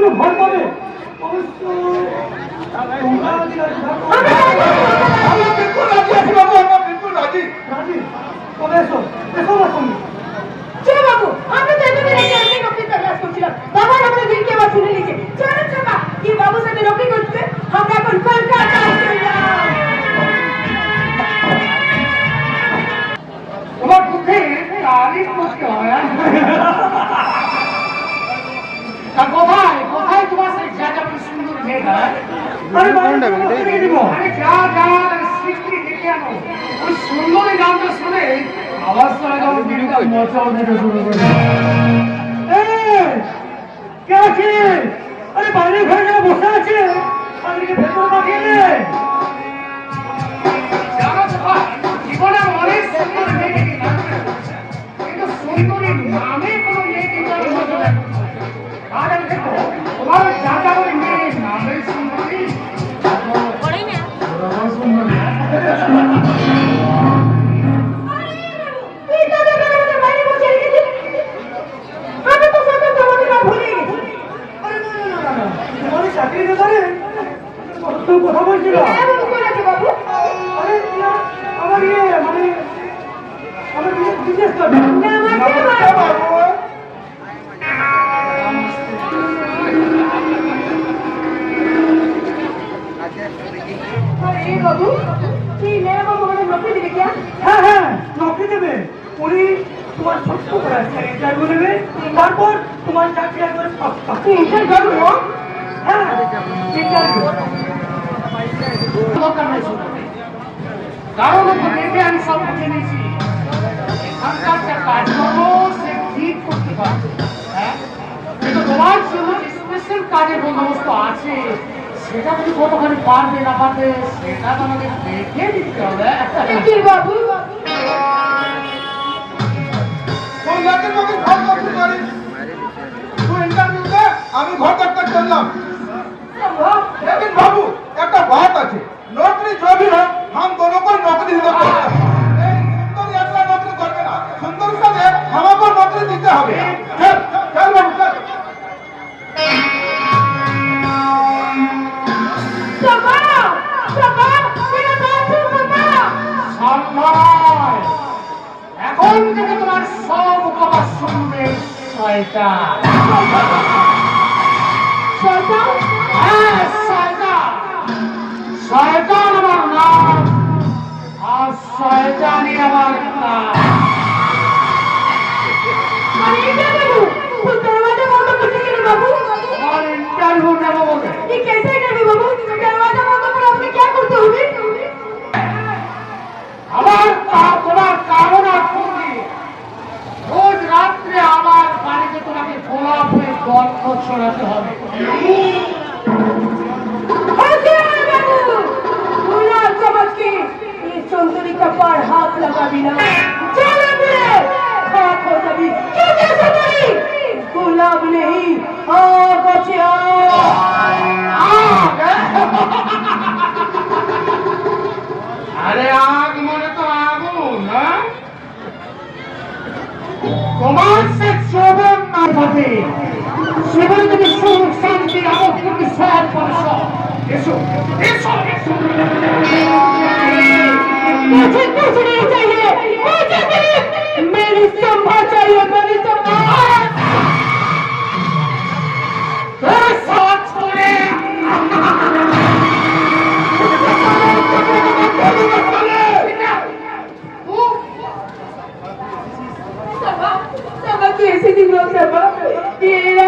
জন্য ভয় পাবে অবশ্য তোমার বুদ্ধি তারিফ করতে হয়। কোথায় কোথায় তোমার সেই যাযাবর সুন্দর মেয়েটা? আরে যা যা স্বীকৃতি দেখে আনো। ওই সুন্দরী গানটা শুনে আওয়াজ করা যখন বিরুদ্ধে মজাও দিতে শুরু করে। কে আছে? আরে বাইরে ঘরে যারা বসে আছে তাদেরকে ভেতরে পাঠিয়ে দে। জানো তো জীবনে অনেক সুন্দর মেয়েকে কিন্তু সুন্দরী নামে কোনো মেয়েকে আর দেখো তোমার যাযাবর মেয়ে নামে সুন্দরী কথা বলছিল আমার ইয়ে মানে আমার বিজনেস করবে। হ্যাঁ হ্যাঁ নকরি দেবে। উনি তোমার ছোট্ট করে ইন্টারভিউ নেবে, তারপর তোমার চাকরি একবারে হ্যাঁ ইন্টারভিউ। কারণ দেখে আমি সব বুঝে নিয়েছি এখানকার যা কাজকর্ম সে ঠিক করতে পারবে। হ্যাঁ কিন্তু তোমার জন্য স্পেশাল কাজের বন্দোবস্ত আছে, সেটা যদি কতখানি পারবে না পারবে সেটা তোমাকে দেখে দিতে হবে। বাবু আমি ঘর ডাক্তার করলাম। लेकिन बाबू एक बात আছে, नौकरी जो भी है हम दोनों को नौकरी देना पड़ेगा। सुंदर यात्रा नौकरी करবে না, সুন্দর সাথে আমাকে নৌকরি দিতে হবে। চল চল বাবু চল। এখন থেকে তোমার সব কথা শুনবে শয়তান। শয়তান? হ্যাঁ শয়তান। শয়তান আমার নাম আর শয়তানই আমার কাজ। और इंटरव्यू নেবো বলে। ये कैसे इंटरव्यू बाबू? दरवाजा बंद করে আপনি কি করতে হবে? আমার তোমার কারণ আর তুমি রোজ রাত্রে আমার বাড়িতে তোমাকে গোলাপ হয়ে গল্প ছড়াতে হবে। सुंदरी का पर हाथ लगा बिना चले मेरे खाक हो जाबी। क्यों क्या सुंदरी? गुलाब नहीं आग আছে आग। अरे आग মানে তো আগুন না? তোমার সে জীবন না পাবে জীবনে তুমি সুখ শান্তি আলোক তুমি সব পাচ্ছ। এসো এসো এসো। मुझे कुछ नहीं चाहिए, मुझे सिर्फ मेरी संभा चाहिए, मेरी संभा। तेरे साथ छोड़े कैसे दिन लोग सबा এরা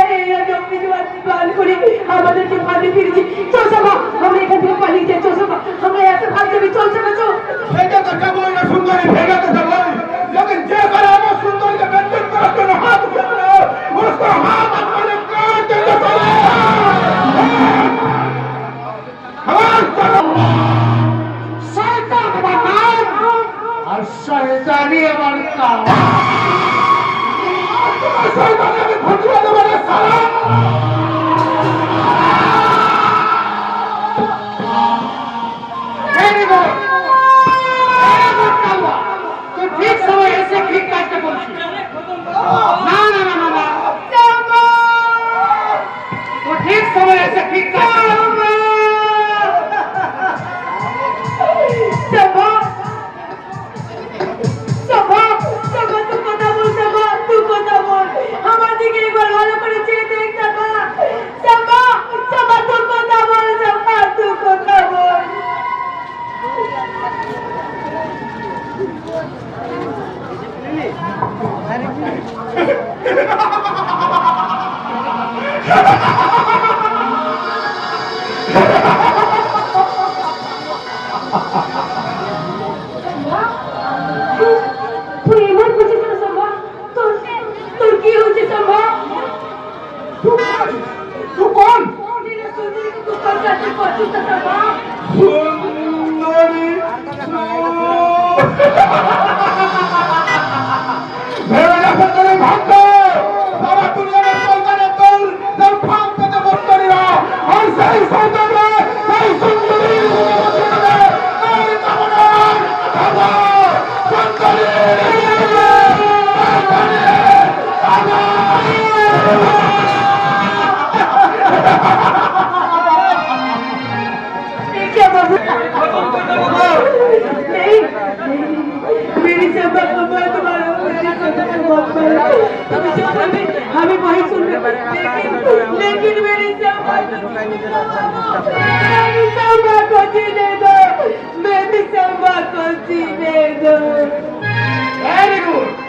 জমি বাল করে আমাদেরকে পানি ফিরেছে। চল সবা আমরা এখান থেকে পালিয়ে যাই। চল সবা আমরা এত ভাগ যাবি। চল সবা চল। ভেঙে তো যাবো না সুন্দরী, ভেঙে তো যাবো, लेकिन যে করে আমার সুন্দরীকে বেজ্জত করার জন্য হাত উঠালো उसको हाथ अपने काट देंगे। चले हमारा शैतान का नाम और शैतानी আমার কাজ। शैतानी আমি ভুলিয়ে দেব রে সালা। ऐसे ठीक कर सभा सभा सभा तू কথা বল সভা तू কথা বল আমার দিকে একবার ভালো করে চেয়ে দেখ সভা সভা সভা तू কথা বল সভা तू কথা বল তুই এমন করছিস কেন সভা তোর তোর কি হচ্ছে সভা तू कौन तू कौन करते করছিস সভা सुंदरी ভেবে দেখো তোরে ভাগ্য সারা দুনিয়ার সন্তানের দল তার ফাঁক পেতে বর্তনীরা আর সেই সন্তানরা সেই সুন্দরী এই কামনার আবার সুন্দরী क्या बाबू नहीं मेरी सभा को मत मारो मेरी सभा को मत मारो तुम जो बोले हमें वही सुन लेकिन मेरी सभा को जीने दो मेरी सभा को जीने दो वेरी गुड